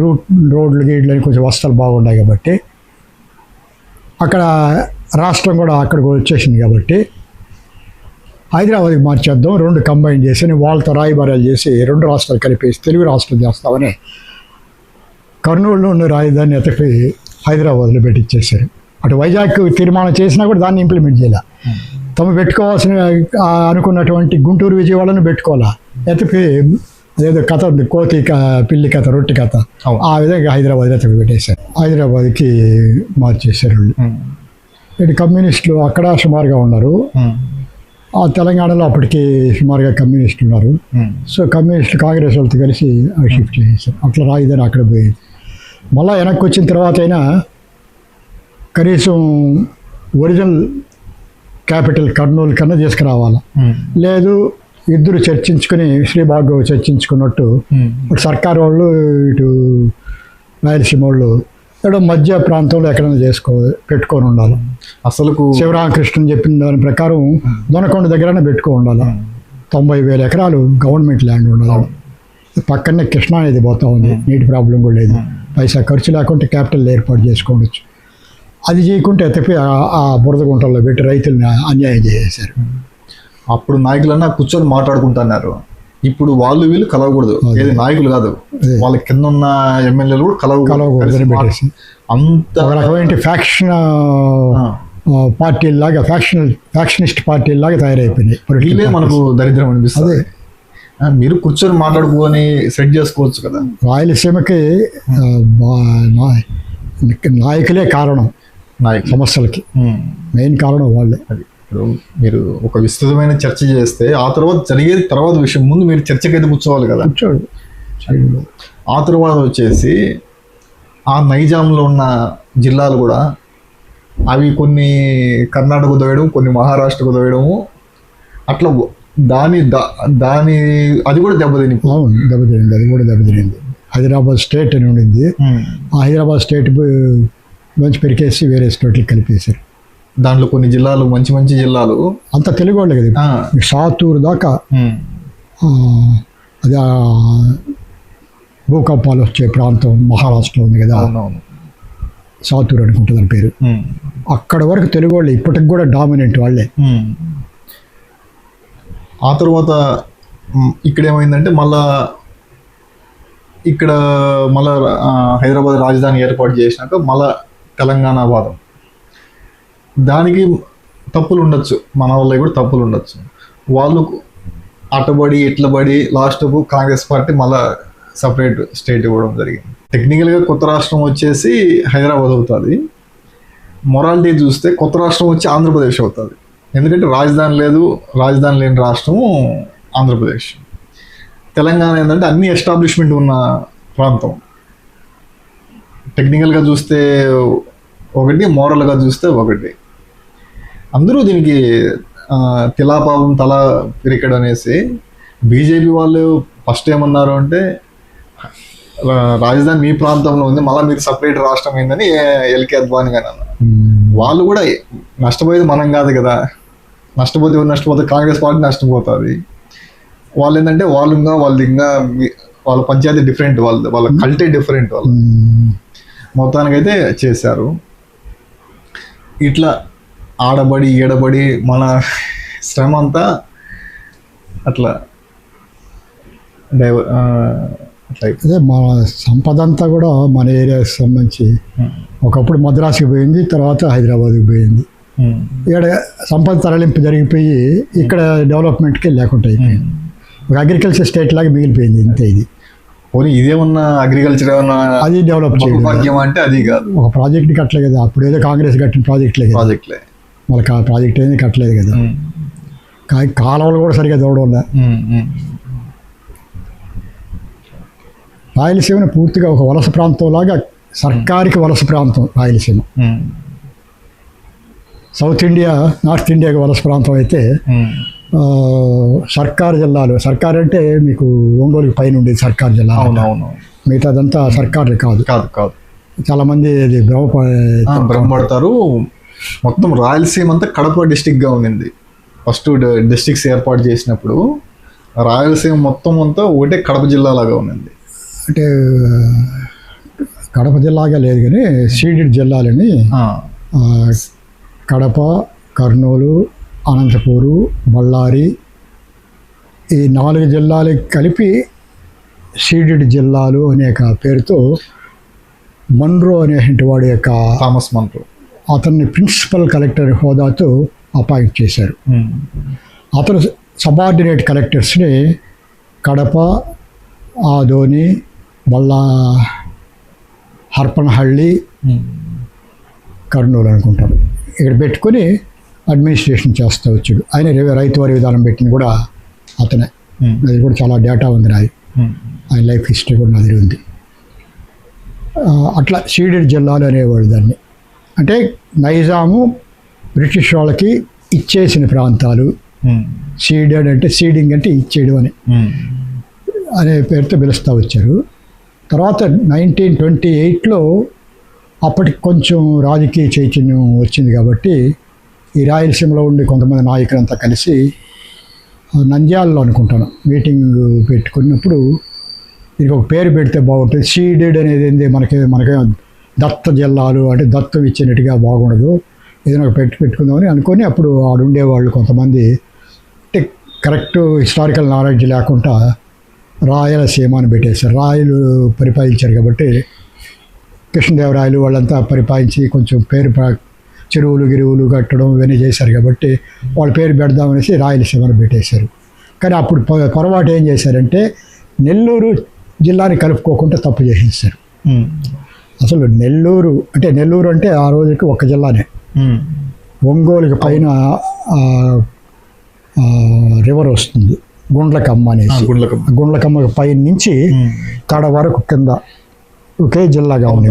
రోడ్లు గీడ్లు కొంచెం వసతులు బాగున్నాయి కాబట్టి అక్కడ రాష్ట్రం కూడా అక్కడికి వచ్చేసింది కాబట్టి హైదరాబాద్కి మార్చేద్దాం, 2 కంబైన్ చేసి వాళ్ళతో రాయబారాలు చేసి 2 రాష్ట్రాలు కలిపేసి తెలుగు రాష్ట్రం చేస్తామని కర్నూలులో ఉన్న రాజధాని ఎతపి హైదరాబాద్లో పెట్టించేశారు. అటు వైజాగ్ తీర్మానం చేసినా కూడా దాన్ని ఇంప్లిమెంట్ చేయాల. తమ పెట్టుకోవాల్సిన అనుకున్నటువంటి గుంటూరు, విజయవాడను పెట్టుకోవాలా, ఎతపి అదేదో కథ ఉంది, కోతి పిల్లి కథ, రొట్టె కథ, ఆ విధంగా హైదరాబాద్ ఎతపి పెట్టేశారు. హైదరాబాద్కి మార్చేశారు. ఇటు కమ్యూనిస్టులు అక్కడ సుమారుగా ఉన్నారు, ఆ తెలంగాణలో అప్పటికి సుమారుగా కమ్యూనిస్టులు ఉన్నారు. సో కమ్యూనిస్టులు కాంగ్రెస్ వాళ్ళతో కలిసి షిఫ్ట్ చేశారు. అట్లా రాజధాని అక్కడ పోయింది. మళ్ళీ వెనక్కి వచ్చిన తర్వాత అయినా కనీసం ఒరిజినల్ క్యాపిటల్ కర్నూలు కన్నా తీసుకురావాలి. లేదు ఇద్దరు చర్చించుకుని శ్రీబాగ్ చర్చించుకున్నట్టు ఇటు సర్కారు వాళ్ళు, ఇటు రాయలసీమ వాళ్ళు ఎక్కడో మధ్య ప్రాంతంలో ఎక్కడైనా పెట్టుకొని ఉండాలి. అసలు శివరామకృష్ణ చెప్పిన దాని ప్రకారం దొనకొండ దగ్గరనే పెట్టుకొని ఉండాలి. 90,000 ఎకరాలు గవర్నమెంట్ ల్యాండ్ ఉండాలి. పక్కనే కృష్ణా అనేది పోతా ఉంది, నీటి ప్రాబ్లం కూడా లేదు. పైసా ఖర్చు లేకుంటే క్యాపిటల్ ఏర్పాటు చేసుకోవచ్చు. అది చేయకుంటే ఎత్తిపోయి ఆ బురద గుంటల్లో పెట్టి రైతుల్ని అన్యాయం చేసేశారు. అప్పుడు నాయకులన్నా కూర్చొని మాట్లాడుకుంటున్నారు. ఇప్పుడు వాళ్ళు వీళ్ళు కలవకూడదు, ఏది నాయకులు కాదు, వాళ్ళ కింద ఉన్న ఎమ్మెల్యేలు కూడా కలవకూడదని పెట్టేసి అంత ఒక రకమైన ఫ్యాక్షన్ పార్టీలాగా, ఫ్యాక్షనిస్ట్ పార్టీలాగా తయారైపోయినాయి. మనకు దరిద్రం అనిపిస్తుంది. మీరు కూర్చొని మాట్లాడుకొని సెట్ చేసుకోవచ్చు కదా. రాయలసీమకి నాయకులే కారణం సమస్యలకి, మెయిన్ కారణం వాళ్ళే. ఇప్పుడు మీరు ఒక విస్తృతమైన చర్చ చేస్తే ఆ తర్వాత జరిగేది తర్వాత విషయం, ముందు మీరు చర్చకైతే కూర్చోవాలి కదా. కూర్చోడు. ఆ తర్వాత వచ్చేసి ఆ నైజాంలో ఉన్న జిల్లాలు కూడా అవి కొన్ని కర్ణాటకకు దోయడం, కొన్ని మహారాష్ట్రకు దోయడము, అట్లా దాని అది కూడా దెబ్బతిని. అవును, దెబ్బతినింది. అది కూడా దెబ్బతినింది. హైదరాబాద్ స్టేట్ అని ఉండింది. ఆ హైదరాబాద్ స్టేట్ నుంచి పెరికేసి వేరే స్టేట్లకు కలిపేశారు. దాంట్లో కొన్ని జిల్లాలు మంచి మంచి జిల్లాలు అంత తెలుగు వాళ్ళే కదా. సాతూరు దాకా అది భూకంపాలు వచ్చే ప్రాంతం మహారాష్ట్రలో ఉంది కదా. సాతూరు అనుకుంటుంది దాని పేరు. అక్కడ వరకు తెలుగు వాళ్ళు ఇప్పటికి కూడా డామినెంట్ వాళ్ళే. ఆ తర్వాత ఇక్కడ ఏమైందంటే ఇక్కడ హైదరాబాద్ రాజధాని ఏర్పాటు చేసినాక మళ్ళా తెలంగాణ వాదం, దానికి తప్పులు ఉండొచ్చు, మన వాళ్ళకి కూడా తప్పులు ఉండొచ్చు. వాళ్ళు అటబడి ఇట్లబడి లాస్ట్కు కాంగ్రెస్ పార్టీ మళ్ళా సపరేట్ స్టేట్ ఇవ్వడం జరిగింది. టెక్నికల్గా కొత్త రాష్ట్రం వచ్చేసి హైదరాబాద్ అవుతుంది. మొరాలిటీ చూస్తే కొత్త రాష్ట్రం వచ్చి ఆంధ్రప్రదేశ్ అవుతుంది. ఎందుకంటే రాజధాని లేని రాష్ట్రము ఆంధ్రప్రదేశ్. తెలంగాణ ఏంటంటే అన్ని ఎస్టాబ్లిష్మెంట్ ఉన్న ప్రాంతం. టెక్నికల్గా చూస్తే ఒకటి, మోరల్గా చూస్తే ఒకటి. అందరూ దీనికి తిలాపాపం తల పిరికడ్ అనేసి బీజేపీ వాళ్ళు ఫస్ట్ ఏమన్నారు అంటే రాజధాని మీ ప్రాంతంలో ఉంది, మళ్ళీ మీరు సపరేట్ రాష్ట్రం అయిందని ఎల్కే అద్వానీ గారు అన్నారు. వాళ్ళు కూడా నష్టపోయేది మనం కాదు కదా, నష్టపోతే కాంగ్రెస్ పార్టీ నష్టపోతుంది. వాళ్ళు ఏంటంటే వాళ్ళ పంచాయతీ డిఫరెంట్, వాళ్ళ కల్టే డిఫరెంట్. వాళ్ళు మొత్తానికైతే చేశారు. ఇట్లా ఆడబడి ఈడబడి మన శ్రమ అంతా అట్లా అదే మన సంపద అంతా కూడా మన ఏరియాకి సంబంధించి ఒకప్పుడు మద్రాసుకి పోయింది, తర్వాత హైదరాబాద్కి పోయింది. ఇక్కడ సంపద తరలింపు జరిగిపోయి ఇక్కడ డెవలప్మెంట్కి లేకుండా అయిపోయింది. ఒక అగ్రికల్చర్ స్టేట్ లాగా మిగిలిపోయింది ఇంతే. ఇది ఇదేమన్నా అగ్రికల్చర్ ఏమన్నా అది డెవలప్ చేయడం అంటే అది కాదు. ఒక ప్రాజెక్ట్ కట్టలే కదా, అప్పుడు ఏదో కాంగ్రెస్ కట్టిన ప్రాజెక్టులే వాళ్ళకి ఆ ప్రాజెక్ట్ ఏది కట్టలేదు కదా. కాలువలు కూడా సరిగా దూడవల్ల రాయలసీమను పూర్తిగా ఒక వలస ప్రాంతం లాగా, సర్కారికి వలస ప్రాంతం రాయలసీమ. సౌత్ ఇండియా, నార్త్ ఇండియాకి వలస ప్రాంతం అయితే సర్కారు జిల్లాలు, సర్కారు అంటే మీకు ఒంగోలుకి పైన ఉండేది సర్కారు జిల్లా. మిగతాదంతా సర్కారు కాదు. చాలామంది అది భ్రమపడతారు. మొత్తం రాయలసీమ అంతా కడప డిస్టిక్గా ఉండింది. ఫస్ట్ డిస్టిక్స్ ఏర్పాటు చేసినప్పుడు రాయలసీమ మొత్తం అంతా ఒకటే కడప జిల్లా లాగా ఉండింది. అంటే కడప జిల్లాగా లేదు కానీ సీడెడ్ జిల్లాలని కడప, కర్నూలు, అనంతపూరు, బళ్ళారి ఈ 4 జిల్లాలకి కలిపి సీడెడ్ జిల్లాలు అనే పేరుతో మన్రో అనేటువంటి వాడి యొక్క థామస్ మన్రో అతన్ని ప్రిన్సిపల్ కలెక్టర్ హోదాతో అపాయింట్ చేశారు. అతను సబార్డినేట్ కలెక్టర్స్ని కడప, ఆదోని, హర్పనహళ్ళి, కర్నూలు అనుకుంటారు ఇక్కడ పెట్టుకొని అడ్మినిస్ట్రేషన్ చేస్తూ వచ్చాడు. ఆయన రైతువారి విధానం పెట్టింది కూడా అతనే. అది కూడా చాలా డేటా ఉంది నాది, ఆయన లైఫ్ హిస్టరీ కూడా నాది ఉంది. అట్లా సీడెడ్ జిల్లాలు అనేవాడు దాన్ని. అంటే నైజాము బ్రిటిష్ వాళ్ళకి ఇచ్చేసిన ప్రాంతాలు. సీడెడ్ అంటే సీడింగ్ అంటే ఇచ్చేయడం అనే పేరుతో పిలుస్తూ వచ్చారు. తర్వాత 1928లో అప్పటికి కొంచెం రాజకీయ చైతన్యం వచ్చింది కాబట్టి ఈ రాయలసీమలో ఉండి కొంతమంది నాయకులంతా కలిసి నంద్యాలలో అనుకుంటాను మీటింగ్ పెట్టుకున్నప్పుడు దీనికి ఒక పేరు పెడితే బాగుంటుంది. సీడెడ్ అనేది ఏంది, మనకే దత్త జిల్లాలు అంటే దత్తం ఇచ్చినట్టుగా బాగుండదు, ఏదైనా పెట్టుకుందామని అనుకొని అప్పుడు ఆడుండేవాళ్ళు కొంతమంది అంటే కరెక్ట్ హిస్టారికల్ నాలెడ్జ్ లేకుండా రాయలసీమ అని పెట్టేశారు. రాయలు పరిపాలించారు కాబట్టి కృష్ణదేవరాయలు వాళ్ళంతా పరిపాలించి కొంచెం పేరు చెరువులు గిరువులు కట్టడం ఇవన్నీ చేశారు కాబట్టి వాళ్ళ పేరు పెడదామనేసి రాయలసీమను పెట్టేశారు. కానీ అప్పుడు పొరపాటు ఏం చేశారంటే నెల్లూరు జిల్లాని కలుపుకోకుండా తప్పు చేసేసారు. అసలు నెల్లూరు అంటే ఆ రోజుకి ఒక జిల్లానే. ఒంగోలుకి పైన రివర్ వస్తుంది, గుండ్లకమ్మ అనేసి. గుండ్లకమ్మ పైన నుంచి కడ వరకు కింద ఒకే జిల్లాగా ఉంది.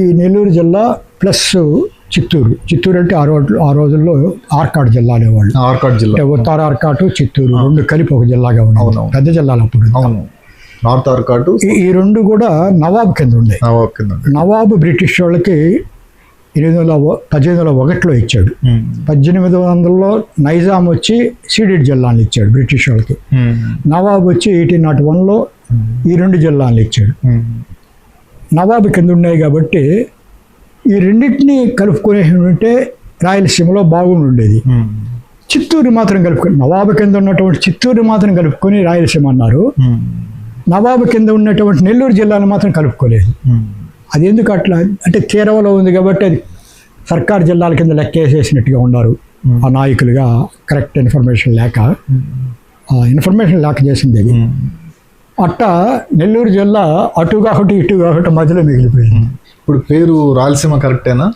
ఈ నెల్లూరు జిల్లా ప్లస్ చిత్తూరు అంటే ఆ రోజుల్లో ఆర్కాడ్ జిల్లా అనేవాళ్ళు. ఆర్కాడ్ జిల్లా అంటే ఉత్తర ఆర్కాటు, చిత్తూరు రెండు కలిపి ఒక జిల్లాగా ఉంది. పెద్ద జిల్లాలు అప్పుడు. నార్త్ ఆర్కాటు. ఈ రెండు కూడా నవాబు కింద ఉండే. నవాబు బ్రిటిష్ వాళ్ళకి 1801లో ఇచ్చాడు. 1800లో నైజాం వచ్చి సీడెడ్ జిల్లాలు ఇచ్చాడు బ్రిటిష్ వాళ్ళకి. నవాబు వచ్చి 1801లో ఈ రెండు జిల్లాలు ఇచ్చాడు. నవాబు కింద ఉన్నాయి కాబట్టి ఈ రెండింటినీ కలుపుకునే ఉంటే రాయలసీమలో బాగుండి ఉండేది. చిత్తూరు మాత్రం కలుపుకొని, నవాబు కింద ఉన్నటువంటి చిత్తూరు మాత్రం కలుపుకొని రాయలసీమ అన్నారు. నవాబు కింద ఉన్నటువంటి నెల్లూరు జిల్లాను మాత్రం కలుపుకోలేదు. అది ఎందుకు అట్లా అంటే తీరవలో ఉంది కాబట్టి అది సర్కార్ జిల్లాల కింద లెక్కేసేసినట్టుగా ఉన్నారు ఆ నాయకులుగా. కరెక్ట్ ఇన్ఫర్మేషన్ లేక చేసింది అది. అట్టా నెల్లూరు జిల్లా అటు కాకటి ఇటు కాకటి మధ్యలో మిగిలిపోయింది. ఇప్పుడు పేరు రాయలసీమ కరెక్టేనా?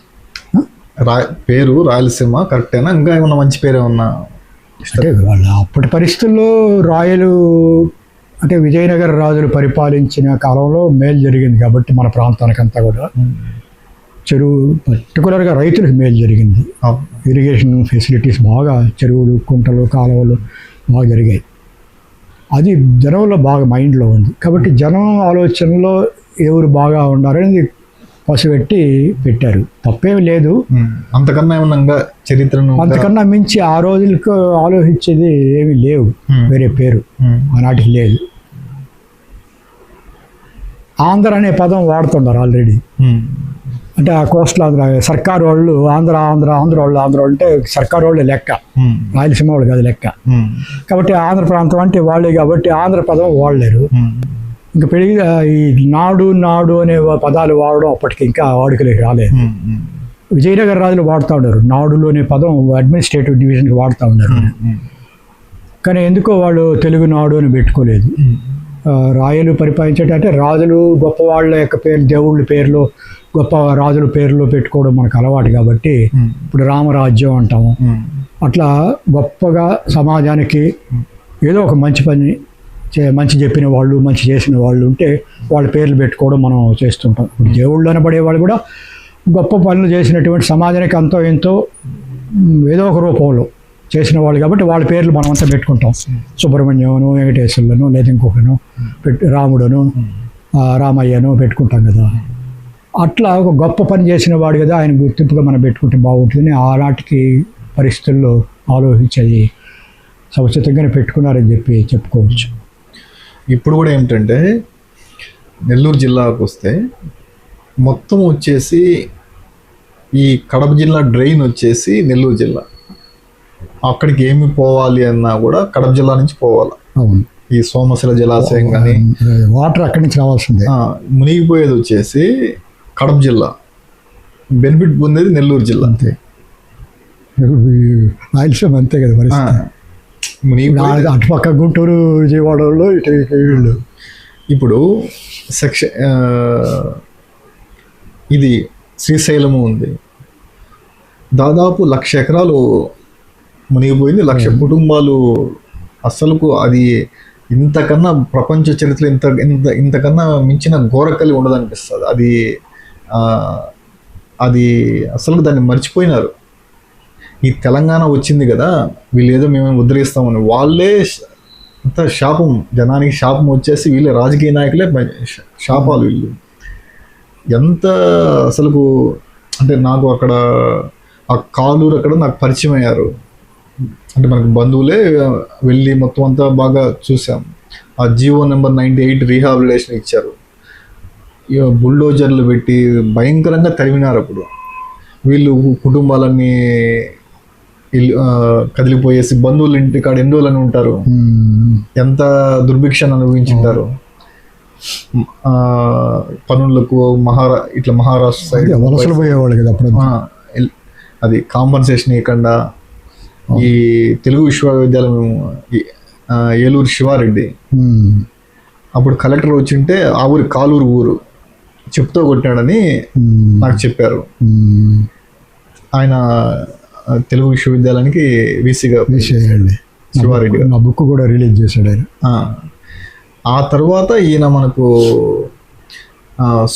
పేరు రాయలసీమ కరెక్టేనా? ఇంకా ఏమన్నా మంచి పేరు ఏమన్నా? అంటే వాళ్ళ అప్పటి పరిస్థితుల్లో రాయలు అంటే విజయనగర రాజులు పరిపాలించిన కాలంలో మేలు జరిగింది కాబట్టి మన ప్రాంతానికంతా కూడా చెరువు పర్టికులర్గా రైతులకు మేలు జరిగింది. ఇరిగేషన్ ఫెసిలిటీస్ బాగా, చెరువులు, కుంటలు, కాలువలు బాగా జరిగాయి. అది జనంలో బాగా మైండ్లో ఉంది కాబట్టి జనం ఆలోచనలో ఎవరు బాగా ఉండారనేది పసిపెట్టి పెట్టారు. తప్పేమి లేదు. అంతకన్నా ఏమన్నా చరిత్రను అంతకన్నా మించి ఆ రోజులకు ఆలోచించేది ఏమీ లేవు. వేరే పేరు ఆనాటికి లేదు. ఆంధ్ర అనే పదం వాడుతున్నారు ఆల్రెడీ. అంటే ఆ కోస్టల్ ఆంధ్ర సర్కారు వాళ్ళు ఆంధ్ర వాళ్ళు అంటే సర్కారు వాళ్ళే లెక్క, రాయలసీమ వాళ్ళు కాదు లెక్క. కాబట్టి ఆంధ్ర ప్రాంతం అంటే వాళ్ళే కాబట్టి ఆంధ్ర పదం వాడలేరు. ఇంకా పెరిగి ఈ నాడు అనే పదాలు వాడడం అప్పటికి ఇంకా వాడుకలోకి రాలేదు. విజయనగర రాజులు వాడుతూ ఉన్నారు నాడులు అనే పదం, అడ్మినిస్ట్రేటివ్ డివిజన్కి వాడుతూ ఉన్నారు. కానీ ఎందుకో వాళ్ళు తెలుగు నాడు అని పెట్టుకోలేదు. రాయలు పరిపాలించేట అంటే రాజులు గొప్ప వాళ్ళ యొక్క పేరు, దేవుళ్ళ పేర్లు, గొప్ప రాజుల పేర్లు పెట్టుకోవడం మనకు అలవాటు కాబట్టి ఇప్పుడు రామరాజ్యం అంటాము. అట్లా గొప్పగా సమాజానికి ఏదో ఒక మంచి పని మంచి చెప్పిన వాళ్ళు, మంచి చేసిన వాళ్ళు ఉంటే వాళ్ళ పేర్లు పెట్టుకోవడం మనం చేస్తుంటాం. ఇప్పుడు దేవుళ్ళు అనబడే వాళ్ళు కూడా గొప్ప పనులు చేసినటువంటి సమాజానికి అంతో ఎంతో ఏదో ఒక రూపంలో చేసిన వాళ్ళు కాబట్టి వాళ్ళ పేర్లు మనం అంతా పెట్టుకుంటాం. సుబ్రహ్మణ్యను, వెంకటేశ్వర్లను, లేదా ఇంకొకను రాముడను, రామయ్యను పెట్టుకుంటాం కదా. అట్లా ఒక గొప్ప పని చేసిన వాడు కదా ఆయన గుర్తింపుగా మనం పెట్టుకుంటే బాగుంటుందని ఆనాటికి పరిస్థితుల్లో ఆలోచించేది సముచితంగానే పెట్టుకున్నారని చెప్పుకోవచ్చు. ఇప్పుడు కూడా ఏమిటంటే నెల్లూరు జిల్లాకు వస్తే మొత్తం వచ్చేసి ఈ కడప జిల్లా డ్రైన్ వచ్చేసి నెల్లూరు జిల్లా, అక్కడికి ఏమి పోవాలి అన్నా కూడా కడప జిల్లా నుంచి పోవాలి. అవును. ఈ సోమశిల జలాశయం కానీ వాటర్ అక్కడి నుంచి రావాల్సిందే. మునిగిపోయేది వచ్చేసి కడప జిల్లా, బెనిఫిట్ పొందేది నెల్లూరు జిల్లా. అంతే, రాయలసీమ అంతే కదా పరిస్థితి. అటుపక్క గుంటూరు, విజయవాడలో ఇటు వీళ్ళు. ఇప్పుడు ఇది శ్రీశైలము ఉంది, దాదాపు 1,00,000 ఎకరాలు మునిగిపోయింది, 1,00,000 కుటుంబాలు. అసలుకు అది ఇంతకన్నా ప్రపంచ చరిత్ర ఇంతకన్నా మించిన ఘోరకలి ఉండదనిపిస్తుంది. అది అసలు దాన్ని మర్చిపోయినారు. ఈ తెలంగాణ వచ్చింది కదా, వీళ్ళు ఏదో మేము ఉద్ధరిస్తామని వాళ్ళే అంత శాపం, జనానికి శాపం వచ్చేసి వీళ్ళే రాజకీయ నాయకులే శాపాలు. వీళ్ళు ఎంత అసలుకు అంటే నాకు అక్కడ ఆ కాలూరు అక్కడ నాకు పరిచయం అయ్యారు. అంటే మనకు బంధువులే వెళ్ళి మొత్తం అంతా బాగా చూసాం. ఆ జీవో నెంబర్ 98 రీహాబిలిటేషన్ ఇచ్చారు. బుల్డోజర్లు పెట్టి భయంకరంగా తరిమినారు. అప్పుడు వీళ్ళు కుటుంబాలన్నీ కదిలిపోయేసి బంధువుల ఇంటి కాడ ఎన్ని రోజులని ఉంటారు, ఎంత దుర్భిక్షాన్ని అనుభవించుంటారు. పనులకు ఇట్లా మహారాష్ట్ర సైడ్ వలసలు పోయేవాళ్ళు కదా అప్పుడు. అది కాంపన్సేషన్ ఇవ్వకుండా ఈ తెలుగు విశ్వవిద్యాలయం ఏలూరు శివారెడ్డి అప్పుడు కలెక్టర్ వచ్చింటే ఆ ఊరి కాలూరు ఊరు చెప్తూ కొట్టాడని నాకు చెప్పారు. ఆయన తెలుగు విశ్వవిద్యాలయానికి వీసీగా విషయండి శివారెడ్డి గారు. నా బుక్ కూడా రిలీజ్ చేశాడు ఆయన. ఆ తర్వాత ఈయన మనకు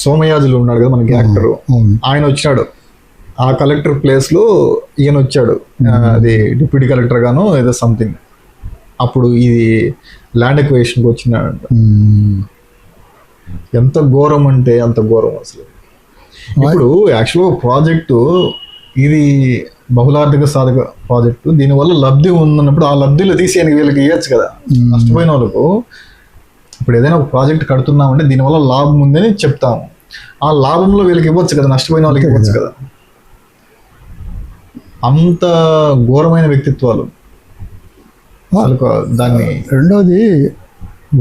సోమయాజులు ఉన్నాడు కదా మనకి యాక్టర్, అవును. ఆయన వచ్చాడు. ఆ కలెక్టర్ ప్లేస్లో ఈయన వచ్చాడు, అది డిప్యూటీ కలెక్టర్ గాను ఏదో సంథింగ్. అప్పుడు ఇది ల్యాండ్ ఎక్వేషన్కి వచ్చినాడు. ఎంత ఘోరం అంటే అంత ఘోరం అసలు. ఇప్పుడు యాక్చువల్గా ప్రాజెక్టు ఇది బహుళార్థిక సాధక ప్రాజెక్టు, దీనివల్ల లబ్ధి ఉందన్నప్పుడు ఆ లబ్ధిలో తీసి వీళ్ళకి ఇవ్వచ్చు కదా. నష్టపోయిన వాళ్ళకు ఇప్పుడు ఏదైనా ఒక ప్రాజెక్ట్ కడుతున్నామంటే దీనివల్ల లాభం ఉందని చెప్తాము, ఆ లాభంలో వీళ్ళకి ఇవ్వచ్చు కదా, నష్టపోయిన వాళ్ళకి ఇవ్వచ్చు కదా. అంత ఘోరమైన వ్యక్తిత్వాలు దాన్ని. రెండోది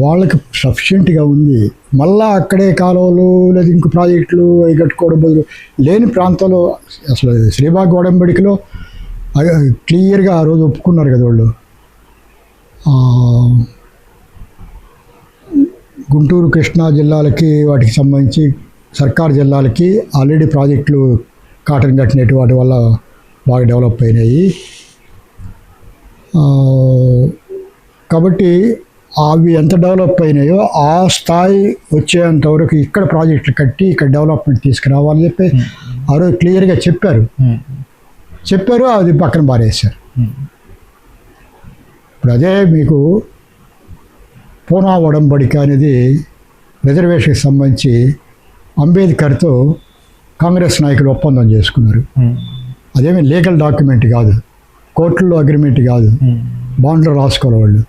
వాళ్ళకి సఫిషియెంట్గా ఉంది, మళ్ళా అక్కడే కాలువలు లేదా ఇంకో ప్రాజెక్టులు అవి కట్టుకోవడం బదులు లేని ప్రాంతంలో అసలు శ్రీబాగ్ ఒడంబడికలో క్లియర్గా ఆ రోజు ఒప్పుకున్నారు కదా వాళ్ళు. గుంటూరు కృష్ణా జిల్లాలకి వాటికి సంబంధించి సర్కారు జిల్లాలకి ఆల్రెడీ ప్రాజెక్టులు కాటన్ కట్టినట్టు వాటి వల్ల బాగా డెవలప్ అయినాయి. కాబట్టి అవి ఎంత డెవలప్ అయినాయో ఆ స్థాయి వచ్చేంత వరకు ఇక్కడ ప్రాజెక్టులు కట్టి ఇక్కడ డెవలప్మెంట్ తీసుకురావాలని చెప్పి ఆ రోజు క్లియర్గా చెప్పారు. అది పక్కన పారేశారు. ఇప్పుడు అదే మీకు పూనా ఒడంబడిక అనేది రిజర్వేషన్కి సంబంధించి అంబేద్కర్తో కాంగ్రెస్ నాయకులు ఒప్పందం చేసుకున్నారు. అదేమీ లీగల్ డాక్యుమెంట్ కాదు, కోర్టుల్లో అగ్రిమెంట్ కాదు, బాండ్లో రాసుకోవాలి వాళ్ళు.